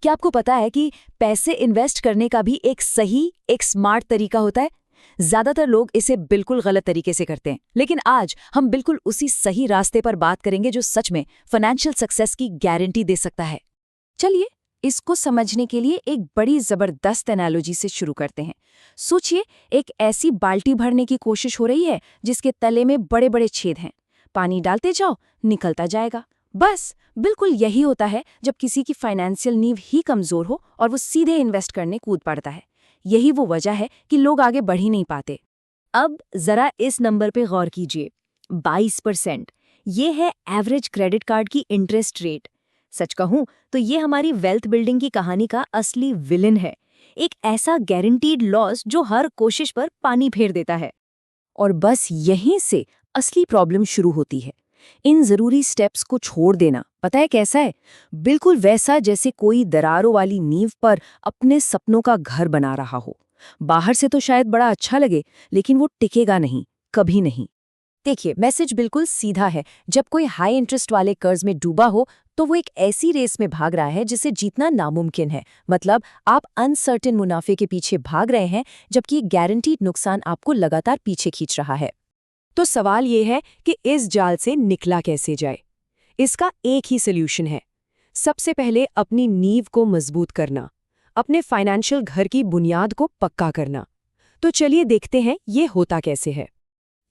क्या आपको पता है कि पैसे इन्वेस्ट करने का भी एक सही, एक स्मार्ट तरीका होता है? ज्यादातर लोग इसे बिल्कुल गलत तरीके से करते हैं, लेकिन आज हम बिल्कुल उसी सही रास्ते पर बात करेंगे जो सच में फाइनेंशियल सक्सेस की गारंटी दे सकता है। चलिए इसको समझने के लिए एक बड़ी जबरदस्त एनालॉजी से शुरू करते हैं। सोचिए, एक ऐसी बाल्टी भरने की कोशिश हो रही है जिसके तले में बड़े बड़े छेद हैं। पानी डालते जाओ, निकलता जाएगा। बस बिल्कुल यही होता है जब किसी की फाइनेंशियल नींव ही कमजोर हो और वो सीधे इन्वेस्ट करने कूद पड़ता है। यही वो वजह है कि लोग आगे बढ़ ही नहीं पाते। अब जरा इस नंबर पे गौर कीजिए, 22%। ये है एवरेज क्रेडिट कार्ड की इंटरेस्ट रेट। सच कहूं तो ये हमारी वेल्थ बिल्डिंग की कहानी का असली विलन है, एक ऐसा गारंटीड लॉस जो हर कोशिश पर पानी फेर देता है। और बस यहीं से असली प्रॉब्लम शुरू होती है। इन जरूरी स्टेप्स को छोड़ देना पता है कैसा है? बिल्कुल वैसा जैसे कोई दरारों वाली नींव पर अपने सपनों का घर बना रहा हो। बाहर से तो शायद बड़ा अच्छा लगे, लेकिन वो टिकेगा नहीं, कभी नहीं। देखिए, मैसेज बिल्कुल सीधा है। जब कोई हाई इंटरेस्ट वाले कर्ज में डूबा हो तो वो एक ऐसी रेस में भाग रहा है जिसे जीतना नामुमकिन है। मतलब आप अनसर्टेन मुनाफे के पीछे भाग रहे हैं, जबकि गारंटीड नुकसान आपको लगातार पीछे खींच रहा है। तो सवाल ये है कि इस जाल से निकला कैसे जाए? इसका एक ही सॉल्यूशन है। सबसे पहले अपनी नींव को मजबूत करना, अपने फाइनेंशियल घर की बुनियाद को पक्का करना। तो चलिए देखते हैं ये होता कैसे है।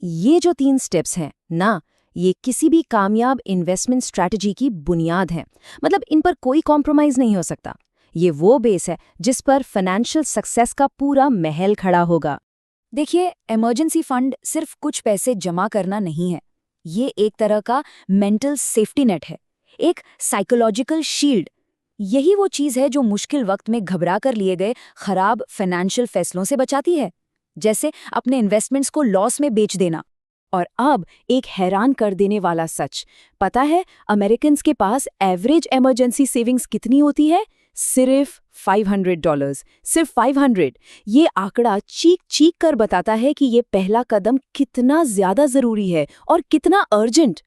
ये जो 3 स्टेप्स हैं ना, ये किसी भी कामयाब इन्वेस्टमेंट स्ट्रैटेजी की बुनियाद हैं। मतलब इन पर कोई कॉम्प्रोमाइज नहीं हो सकता। ये वो बेस है जिस पर फाइनेंशियल सक्सेस का पूरा महल खड़ा होगा। देखिए, इमरजेंसी फंड सिर्फ कुछ पैसे जमा करना नहीं है। ये एक तरह का मेंटल सेफ्टी नेट है, एक साइकोलॉजिकल शील्ड। यही वो चीज़ है जो मुश्किल वक्त में घबरा कर लिए गए खराब फाइनेंशियल फैसलों से बचाती है, जैसे अपने इन्वेस्टमेंट्स को लॉस में बेच देना। और अब एक हैरान कर देने वाला सच, पता है अमेरिकन्स के पास एवरेज इमरजेंसी सेविंग्स कितनी होती है? सिर्फ $500। सिर्फ 500। ये आंकड़ा चीख चीख कर बताता है कि ये पहला कदम कितना ज्यादा जरूरी है और कितना अर्जेंट।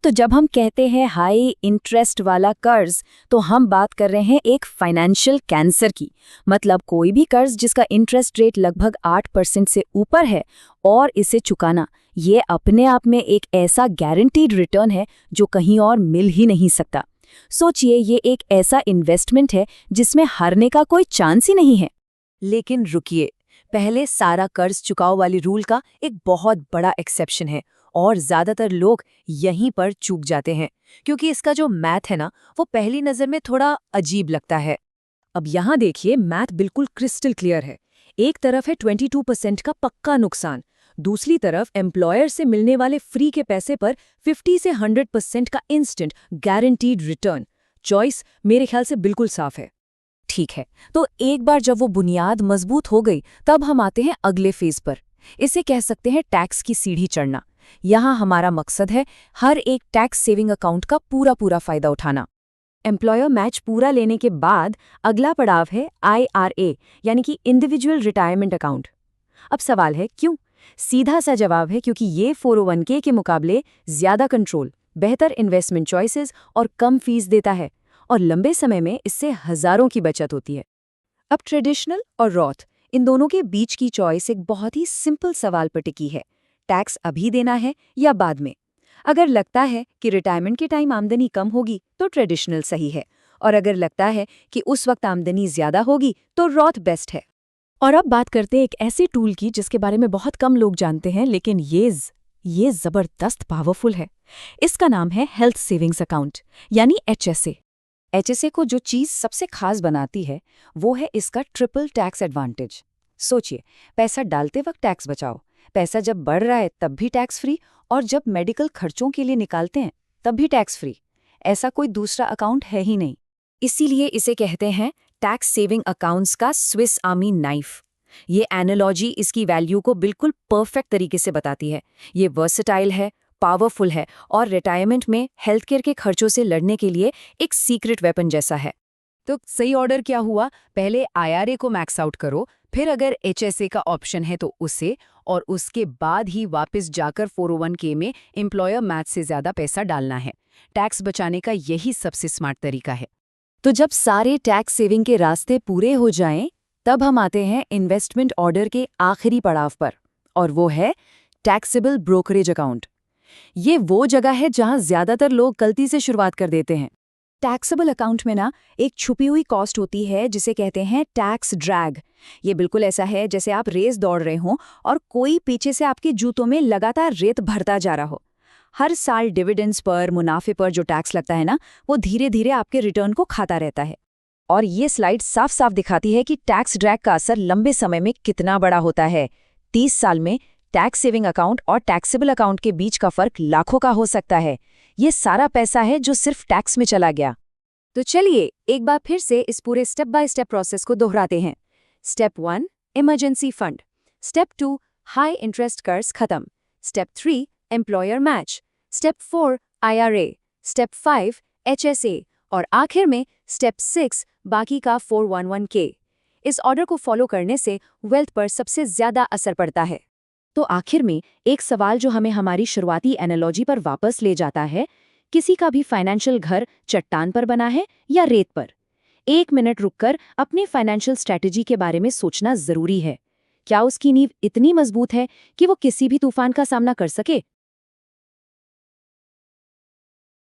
तो जब हम कहते हैं हाई इंटरेस्ट वाला कर्ज, तो हम बात कर रहे हैं एक फाइनेंशियल कैंसर की। मतलब कोई भी कर्ज जिसका इंटरेस्ट रेट लगभग 8% से ऊपर है, और इसे चुकाना ये अपने आप में एक ऐसा गारंटीड रिटर्न है जो कहीं और मिल ही नहीं सकता। सोचिए, ये एक ऐसा इन्वेस्टमेंट है जिसमें हारने का कोई चांस ही नहीं है। लेकिन रुकिए, पहले सारा कर्ज चुकाओ वाली रूल का एक बहुत बड़ा एक्सेप्शन है, और ज्यादातर लोग यहीं पर चूक जाते हैं, क्योंकि इसका जो मैथ है ना, वो पहली नजर में थोड़ा अजीब लगता है। अब यहाँ देखिए, मैथ बिल्कुल क्रिस्टल क्लियर है। एक तरफ है 22% का पक्का नुकसान, दूसरी तरफ एम्प्लॉयर से मिलने वाले फ्री के पैसे पर 50 से 100% का इंस्टेंट गारंटीड रिटर्न। चॉइस मेरे ख्याल से बिल्कुल साफ है। ठीक है, तो एक बार जब वो बुनियाद मजबूत हो गई, तब हम आते हैं अगले फेज पर। इसे कह सकते हैं टैक्स की सीढ़ी चढ़ना। यहाँ हमारा मकसद है हर एक टैक्स सेविंग अकाउंट का पूरा फायदा उठाना। एम्प्लॉयर मैच पूरा लेने के बाद अगला पड़ाव है IRA, यानी कि इंडिविजुअल रिटायरमेंट अकाउंट। अब सवाल है क्यों? सीधा सा जवाब है क्योंकि ये 401k के मुकाबले ज्यादा कंट्रोल, बेहतर इन्वेस्टमेंट चॉइसेस और कम फीस देता है, और लंबे समय में इससे हजारों की बचत होती है। अब ट्रेडिशनल और रॉथ, इन दोनों के बीच की चॉइस एक बहुत ही सिंपल सवाल पर टिकी है। टैक्स अभी देना है या बाद में? अगर लगता है कि रिटायरमेंट के टाइम आमदनी कम होगी तो ट्रेडिशनल सही है, और अगर लगता है कि उस वक्त आमदनी ज्यादा होगी तो रॉथ बेस्ट है। और अब बात करते हैं एक ऐसे टूल की जिसके बारे में बहुत कम लोग जानते हैं, लेकिन ये जबरदस्त पावरफुल है। इसका नाम है हेल्थ सेविंग्स अकाउंट, यानी HSA। HSA को जो चीज़ सबसे खास बनाती है वो है इसका ट्रिपल टैक्स एडवांटेज। सोचिए, पैसा डालते वक्त टैक्स बचाओ, पैसा जब बढ़ रहा है तब भी टैक्स फ्री, और जब मेडिकल खर्चों के लिए निकालते हैं तब भी टैक्स फ्री। ऐसा कोई दूसरा अकाउंट है ही नहीं। इसीलिए इसे कहते हैं टैक्स सेविंग अकाउंट्स का स्विस आर्मी नाइफ। ये एनालॉजी इसकी वैल्यू को बिल्कुल परफेक्ट तरीके से बताती है। ये वर्सेटाइल है, पावरफुल है, और रिटायरमेंट में हेल्थ केयर के खर्चों से लड़ने के लिए एक सीक्रेट वेपन जैसा है। तो सही ऑर्डर क्या हुआ? पहले IRA को मैक्स आउट करो, फिर अगर HSA का ऑप्शन है तो उसे, और उसके बाद ही वापस जाकर 401k में एम्प्लॉयर मैच से ज्यादा पैसा डालना है। टैक्स बचाने का यही सबसे स्मार्ट तरीका है। तो जब सारे टैक्स सेविंग के रास्ते पूरे हो जाएं, तब हम आते हैं इन्वेस्टमेंट ऑर्डर के आखिरी पड़ाव पर, और वो है टैक्सेबल ब्रोकरेज अकाउंट। ये वो जगह है जहां ज्यादातर लोग गलती से शुरुआत कर देते हैं। टैक्सेबल अकाउंट में ना एक छुपी हुई कॉस्ट होती है जिसे कहते हैं टैक्स ड्रैग। ये बिल्कुल ऐसा है जैसे आप रेस दौड़ रहे हों और कोई पीछे से आपके जूतों में लगातार रेत भरता जा रहा हो। हर साल डिविडेंड्स पर, मुनाफे पर जो टैक्स लगता है ना, वो धीरे धीरे आपके रिटर्न को खाता रहता है। और ये स्लाइड साफ साफ दिखाती है कि टैक्स ड्रैग का असर लंबे समय में कितना बड़ा होता है। 30 साल में टैक्स सेविंग अकाउंट और टैक्सेबल अकाउंट के बीच का फर्क लाखों का हो सकता है। ये सारा पैसा है जो सिर्फ टैक्स में चला गया। तो चलिए एक बार फिर से इस पूरे स्टेप बाय स्टेप प्रोसेस को दोहराते हैं। Step 1 emergency fund, step 2 high interest कर्ज खत्म, step 3 employer match, step 4 IRA, step 5 HSA और आखिर में स्टेप 6 बाकी का 411k। इस ऑर्डर को फॉलो करने से वेल्थ पर सबसे ज्यादा असर पड़ता है। तो आखिर में एक सवाल जो हमें हमारी शुरुआती एनालॉजी पर वापस ले जाता है, किसी का भी फाइनेंशियल घर चट्टान पर बना है या रेत पर? 1 मिनट रुककर अपने फाइनेंशियल स्ट्रैटेजी के बारे में सोचना जरूरी है। क्या उसकी नींव इतनी मजबूत है कि वो किसी भी तूफान का सामना कर सके?